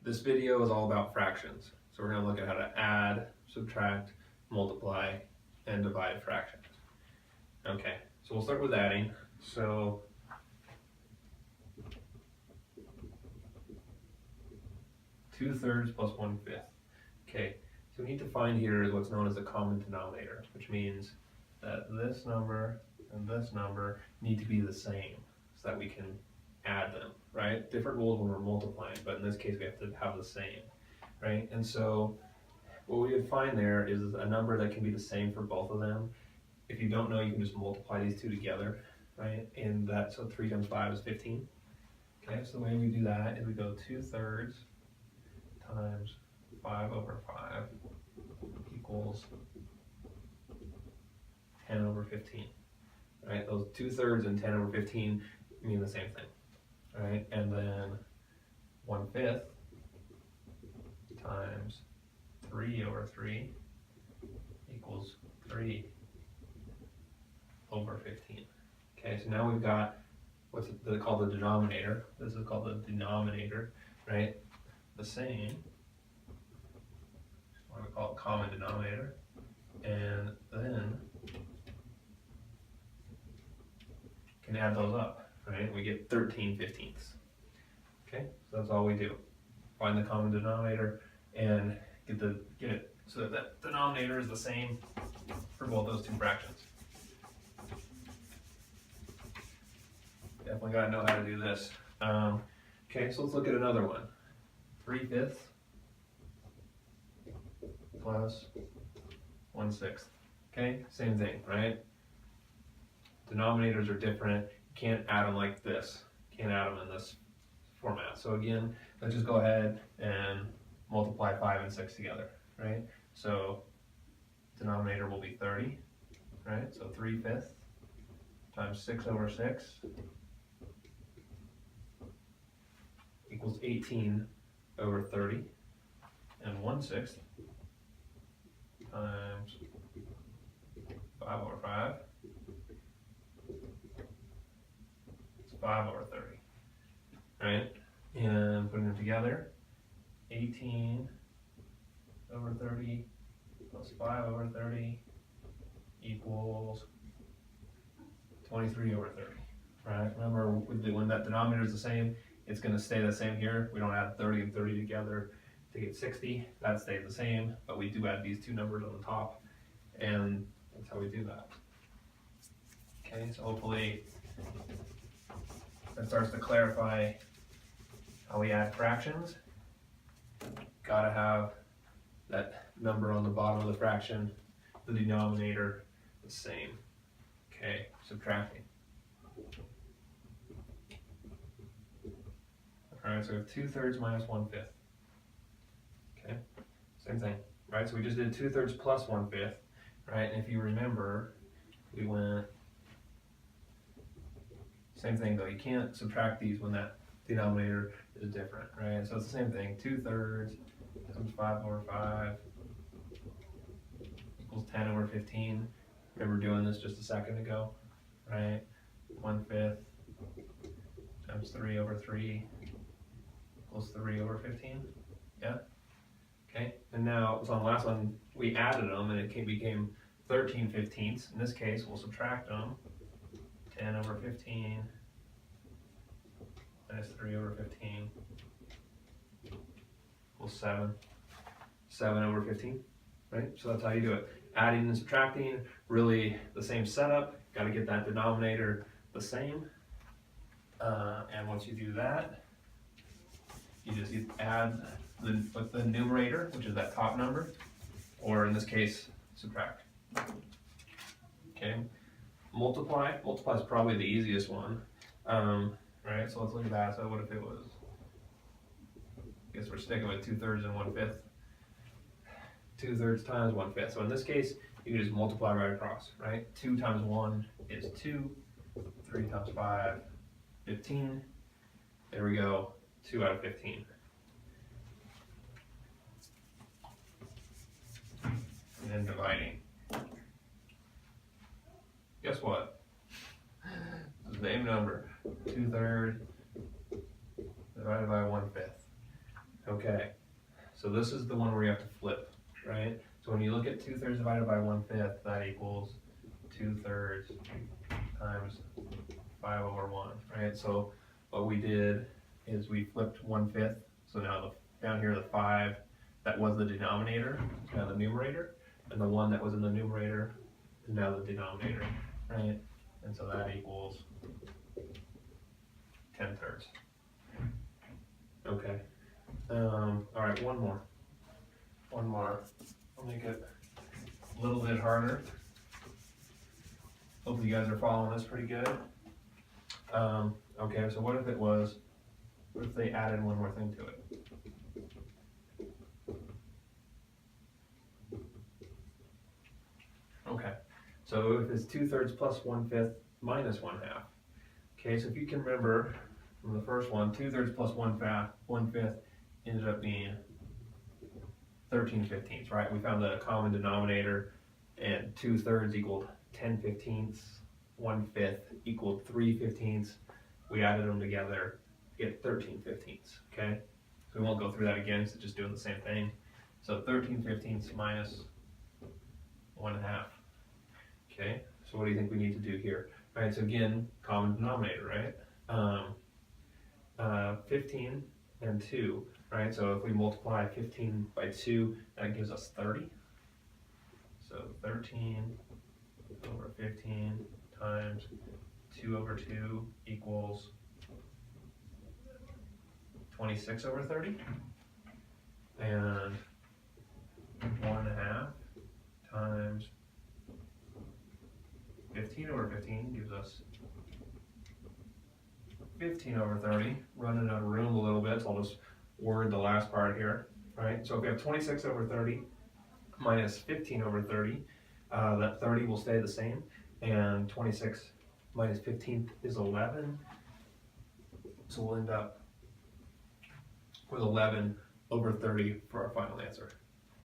This video is all about fractions. So we're going to look at how to add, subtract, multiply, and divide fractions. Okay, so we'll start with adding. So two-thirds plus 1/5. Okay, so we need to find here what's known as the common denominator, which means that this number and this number need to be the same so that we can add them, right? Different rules when we're multiplying, but in this case we have to have the same, right? And so what we would find there is a number that can be the same for both of them. If you don't know, you can just multiply these two together, right? And that, so 3 times 5 is 15. Okay, so the way we do that is we go 2/3 times 5/5 equals 10/15. Right? Those 2/3 and 10/15 mean the same thing. Right? And then 1/5 times 3/3 equals 3/15. Okay, so now we've got what's called the denominator. This is called the denominator, right? The same. What we call it common denominator. And then can add those up, right? We get 13/15. Okay, so that's all we do. Find the common denominator and get it so that that denominator is the same for both those two fractions. Definitely gotta know how to do this. Okay, so let's look at another one. 3/5 plus 1/6. Okay, same thing, right? Denominators are different. You can't add them like this. You can't add them in this format. So again, let's just go ahead and multiply 5 and 6 together, right? So denominator will be 30, right? So 3/5 times 6/6 equals 18/30, and 1/6 times 5/5 is 5/30, right? And putting them together, 18/30 plus 5/30 equals 23/30, right? Remember, when that denominator is the same, it's going to stay the same here. We don't add 30 and 30 together to get 60. That stays the same, but we do add these two numbers on the top, and that's how we do that. Okay, so hopefully that starts to clarify how we add fractions. Gotta have that number on the bottom of the fraction, the denominator, the same. Okay, subtracting. Alright, so we have 2/3 minus 1/5. Okay, same thing, right? So we just did 2/3 plus 1/5, right? And if you remember, we went, same thing though, you can't subtract these when that denominator is different, right? So it's the same thing, 2/3 times 5/5 equals 10/15. Remember doing this just a second ago, right? 1/5 times 3/3 equals 3/15. Yeah. Okay. And now, so on the last one, we added them, and it became 13/15. In this case, we'll subtract them. 10/15 minus 3/15 equals 7. 7/15. Right. So that's how you do it. Adding and subtracting, really the same setup. Got to get that denominator the same. And once you do that, you just add with the numerator, which is that top number, or in this case, subtract. Okay, multiply. Multiply is probably the easiest one, right? So let's look at that. So what if it was? I guess we're sticking with 2/3 and 1/5. 2/3 times 1/5. So in this case, you can just multiply right across, right? 2 times 1 is 2. 3 times 5, 15. There we go. 2/15. And then dividing. Guess what? The same number. 2/3 divided by 1/5. Okay, so this is the one where you have to flip, right? So when you look at 2/3 divided by 1/5, that equals 2/3 times 5/1, right? So what we did is we flipped 1/5. So now down here the 5 that was the denominator is now the numerator, and the 1 that was in the numerator is now the denominator, right? And so that equals 10/3. Okay. All right, one more. I'll make it a little bit harder. Hopefully you guys are following this pretty good. Okay, so what if they added one more thing to it? Okay, so if it's 2/3 plus 1/5 minus 1/2. Okay, so if you can remember from the first one, 2/3 plus 1/5 ended up being 13/15, right? We found the common denominator, and 2/3 equaled 10/15, 1/5 equaled 3/15. We added them together to get 13/15, okay? So we won't go through that again, so just doing the same thing. So 13/15 minus 1/2. Okay, so what do you think we need to do here? All right, so again, common denominator, right? 15 and 2, right? So if we multiply 15 by 2, that gives us 30. So 13 over 15 times 2 over 2 equals 26 over 30. And 1/2 times 15 over 15 gives us 15 over 30. Running out of room a little bit, so I'll just word the last part here. Right, so if we have 26 over 30 minus 15 over 30, that 30 will stay the same, and 26 minus 15 is 11. So we'll end up with 11 over 30 for our final answer.